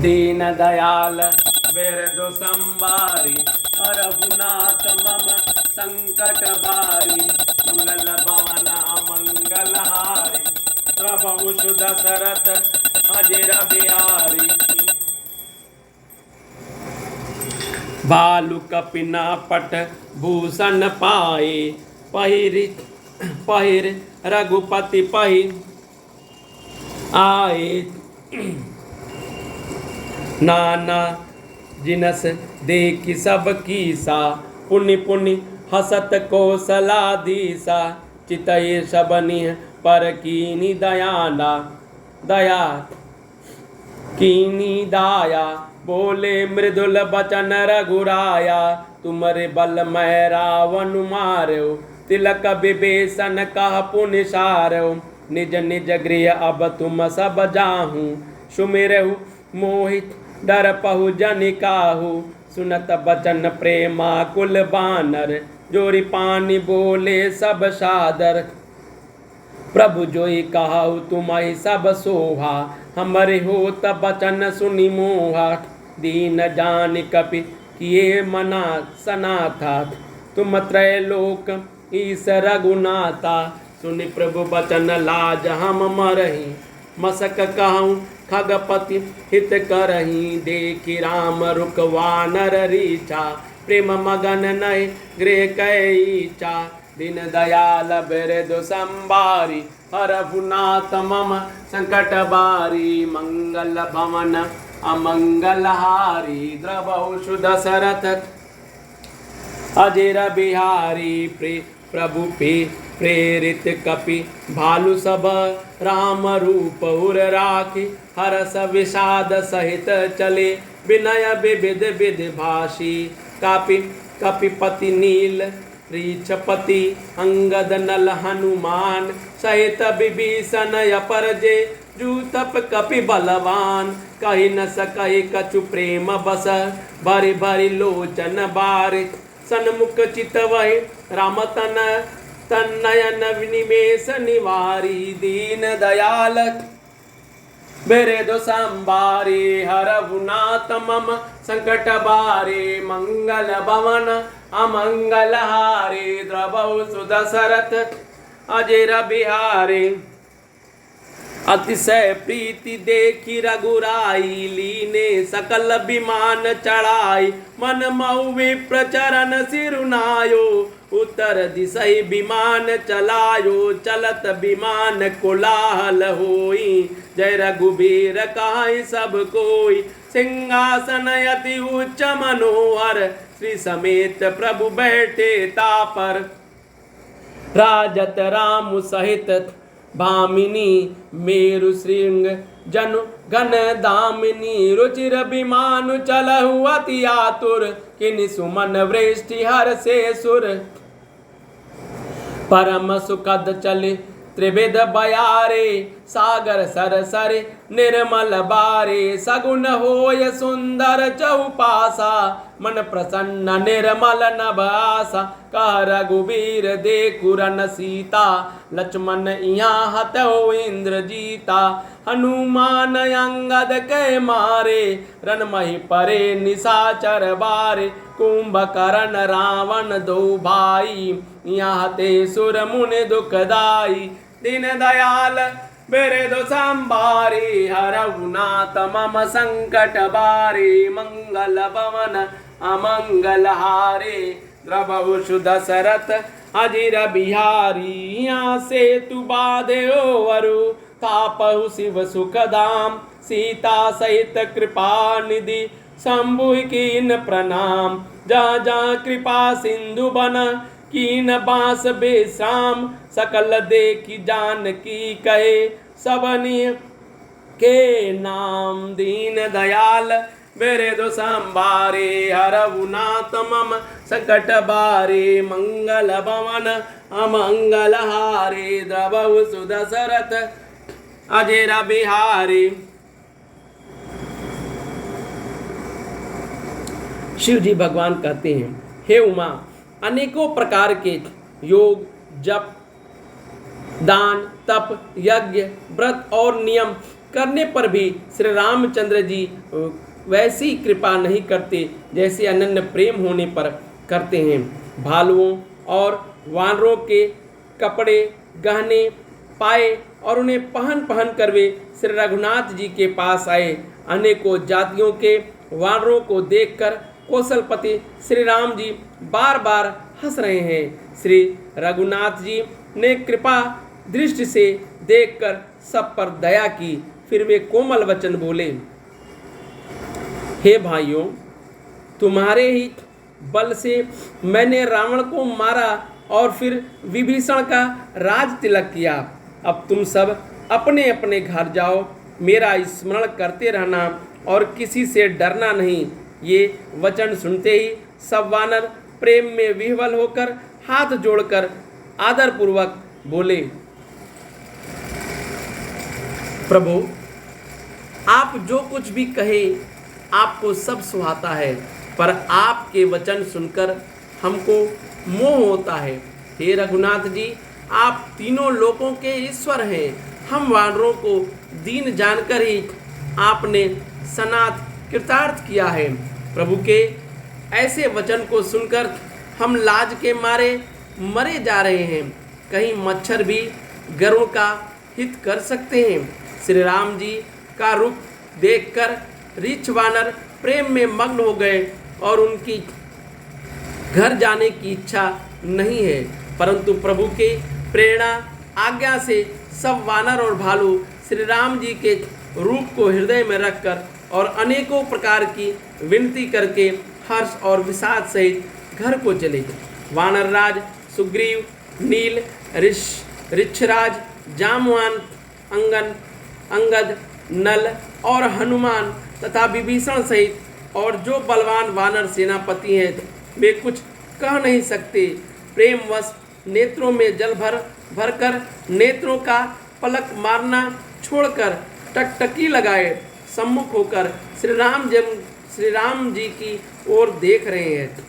दीन दयाल बिरदु संबारी हर रघुनाथ मम संकट बारी मंगल भवन अमंगलहारी प्रभु सुध सरथ अजिर बिहारी बालु कपिना पट भूषण पाए पहिर रघुपति पहिर आए नाना जिनस देखी सब कीसा पुनि पुनि हसत कौशलाधीसा चितये सबनि पर कीनी दयाला दया कीनी दाया बोले मृदुल बचन रघुराया तुमरे बल मैं रावण मारो तिलक विभीषण कह पुनि सारो निज निज गृह अब तुम सब जाहूँ सुमिरहु मोहित डर पहु जनि काहू सुनत बचन प्रेमा कुल बानर जोरी पानी बोले सब सादर प्रभु जोई कहु तुम्हि सब शोभा हमरे होत बचन सुनि मोहा दीन जान कपि किए मना सनाथा तुम त्रैलोक ईस रघुनाथा सुनि प्रभु बचन लाज हम मरही मसक कहूँ खगपति हित करही देखी राम रुक वानर रीचा प्रेम मगन नय गृह कैचा दीन दयाल बिरदु संबारी हर रघुनाथ मम संकट बारी मंगल भवन अमंगलहारी द्रवहु सुध सरथ अजिर बिहारी प्रभु पे प्रेरित कपि भालु सब राम रूप उर राखी हरस विषाद सहित चले विनय विविध विधि भाषी कापि कपिपति नील रीछपति अंगद नल हनुमान सहित विभीषण अपर जे जूतप कपि बलवान कहि न सकहि कछु प्रेम बस भरि भरि लोचन बार सन्मुख चितवहि राम तन्नयन निमेष निवारी दीन दयाल बिरदु संबारी हर रघुनाथ मम संकट बारे मंगल भवन अमंगलहारी द्रवहु सुध सरथ अजिर बिहारी अतिशय प्रीति देखी रघुराई लीने सकल विमान चढ़ाई मन मऊ विप्र चरण सिरुनायो उत्तर दिशई विमान चलायो चलत विमान कोलाहल होई जय रघुबीर कहाई सब कोई सिंहासन अति उच्च मनोहर श्री समेत प्रभु बैठे तापर राजत राम सहित भामिनी मेरु श्रृंग जनु घन दामिनी रुचिर विमानु चलहु अति आतुर किनि सुमन वृष्टि हर से सुर परम सुखद चले त्रिविध बयारे सागर सर सरे निर्मल बारे सगुन होय सुंदर चौपासा मन प्रसन्न निर्मल नभासा कह रघुबीर देखु रन सीता लक्ष्मण यहाँ हतौ इंद्रजीता हनुमान अंगद के मारे रन मही परे निशाचर बारे कुंभकर्ण रावण दो भाई यहाँ ते सुर मुनि दुखदाई दीन दयाल बिरदु संबारी हर रघुनाथ मम संकट बारी मंगल भवन अमंगलहारी द्रवहु सुध सरथ अजिर बिहारी यहाँ से तु बाधे वरु तापहु शिव सुखधाम सीता सहित कृपा निधि शंभु कीन प्रणाम जा जा कृपा सिंधु बन कीन बांस बेश्राम सकल देखी जान की कहे सबनी के नाम दीन दयाल बिरदु संबारे हर रघुनाथ मम संकट बारे मंगल भवन अमंगलहारी द्रवहु सुध सरथ अजिर बिहारी। शिव जी भगवान कहते हैं, हे उमा, अनेकों प्रकार के योग, जप, दान, तप, यज्ञ, व्रत और नियम करने पर भी श्री रामचंद्र जी वैसी कृपा नहीं करते जैसे अनन्य प्रेम होने पर करते हैं। भालुओं और वानरों के कपड़े गहने पाए और उन्हें पहन पहन कर वे श्री रघुनाथ जी के पास आए। अनेकों जातियों के वानरों को देखकर कौशलपति श्री राम जी बार बार हंस रहे हैं। श्री रघुनाथ जी ने कृपा दृष्टि से देखकर सब पर दया की। फिर वे कोमल वचन बोले, हे भाइयों, तुम्हारे ही बल से मैंने रावण को मारा और फिर विभीषण का राज तिलक किया। अब तुम सब अपने अपने घर जाओ, मेरा स्मरण करते रहना और किसी से डरना नहीं। ये वचन सुनते ही सब वानर प्रेम में विह्वल होकर हाथ जोड़कर आदरपूर्वक बोले, प्रभु, आप जो कुछ भी कहे आपको सब सुहाता है, पर आपके वचन सुनकर हमको मोह होता है। हे रघुनाथ जी, आप तीनों लोकों के ईश्वर हैं। हम वानरों को दीन जानकर ही आपने सनात कृतार्थ किया है। प्रभु के ऐसे वचन को सुनकर हम लाज के मारे मरे जा रहे हैं। कहीं मच्छर भी गरुड़ का हित कर सकते हैं। श्री राम जी का रूप देखकर रीछ वानर प्रेम में मग्न हो गए और उनकी घर जाने की इच्छा नहीं है, परंतु प्रभु के प्रेरणा आज्ञा से सब वानर और भालू श्री राम जी के रूप को हृदय में रखकर और अनेकों प्रकार की विनती करके हर्ष और विषाद सहित घर को चले। वानर राज सुग्रीव, नील, ऋक्षराज, जामवान, अंगद, नल और हनुमान तथा विभीषण सहित और जो बलवान वानर सेनापति हैं वे कुछ कह नहीं सकते। प्रेमवश नेत्रों में जल भरकर नेत्रों का पलक मारना छोड़कर टकटकी लगाए सम्मुख होकर श्री राम जी की ओर देख रहे हैं।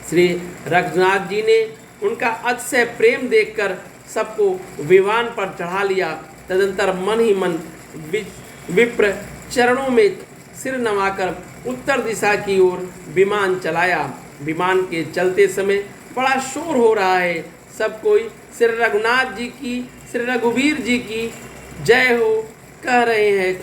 श्री रघुनाथ जी ने उनका अतिशय प्रेम देखकर सबको विमान पर चढ़ा लिया। तदंतर मन ही मन विप्र चरणों में सिर नवाकर उत्तर दिशा की ओर विमान चलाया। विमान के चलते समय बड़ा शोर हो रहा है। सब कोई श्री रघुनाथ जी की, श्री रघुवीर जी की जय हो कह रहे हैं।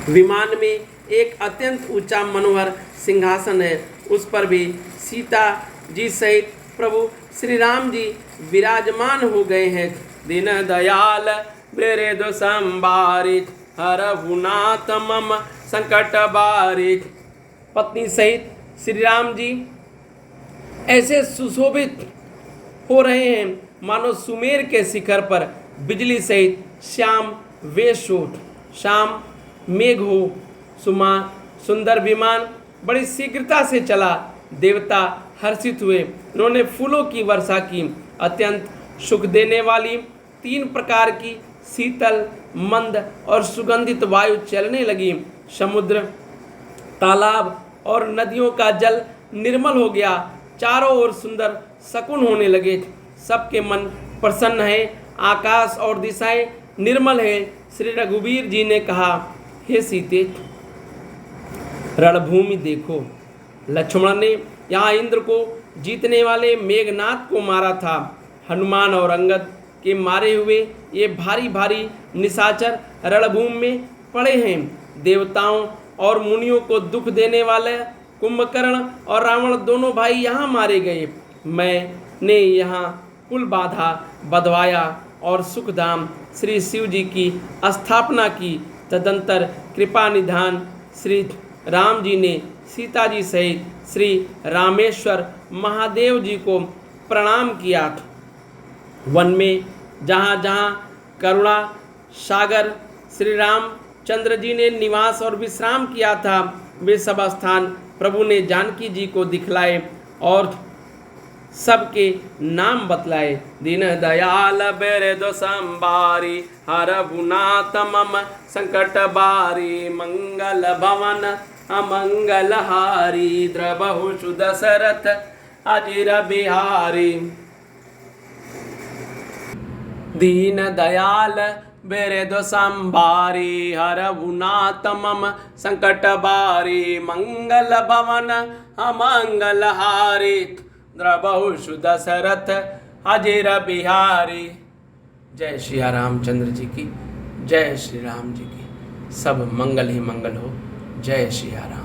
विमान में एक अत्यंत ऊंचा मनोहर सिंहासन है। उस पर भी सीता जी सहित प्रभु श्री राम जी विराजमान हो गए हैं। दीन दयाल मेरे दो संबारित हरहु नाथ मम संकट बारित। पत्नी सहित श्री राम जी ऐसे सुशोभित हो रहे हैं मानो सुमेर के शिखर पर बिजली सहित श्याम वेश हो, श्याम मेघ हो। सुंदर विमान बड़ी शीघ्रता से चला। देवता हर्षित हुए, उन्होंने फूलों की वर्षा की। अत्यंत सुख देने वाली 3 प्रकार की शीतल, मंद और सुगंधित वायु चलने लगी। समुद्र, तालाब और नदियों का जल निर्मल हो गया। चारों ओर सुंदर शकुन होने लगे। सबके मन प्रसन्न है। आकाश और दिशाएं निर्मल है। श्री रघुवीर जी ने कहा, हे सीते, रणभूमि देखो। लक्ष्मण ने यहाँ इंद्र को जीतने वाले मेघनाथ को मारा था। हनुमान और अंगद के मारे हुए ये भारी भारी निशाचर रणभूमि में पड़े हैं। देवताओं और मुनियों को दुख देने वाले कुंभकर्ण और रावण दोनों भाई यहाँ मारे गए। मैंने यहाँ पुल बाधा बधवाया और सुखधाम श्री शिव जी की स्थापना की। तदंतर कृपा निधान श्री राम जी ने सीता जी सहित श्री रामेश्वर महादेव जी को प्रणाम किया। वन में जहाँ जहाँ करुणा सागर श्री रामचंद्र जी ने निवास और विश्राम किया था, वे सब स्थान प्रभु ने जानकी जी को दिखलाए और सबके नाम बतलाए। दीन दयाल बेरे दो संबारी हरहु नाथ मम संकट बारी। मंगल भवन अमंगल हारी द्रबहु सुदशरथ अजिर बिहारी। दीन दयाल बिरदु संभारी हरहु नाथ मम संकट बारी मंगल भवन अमंगल हारी द्रवहु सुदशरथ अजिर बिहारी। जय श्री रामचंद्र जी की, जय श्री राम जी की। सब मंगल ही मंगल हो। जय श्री राम।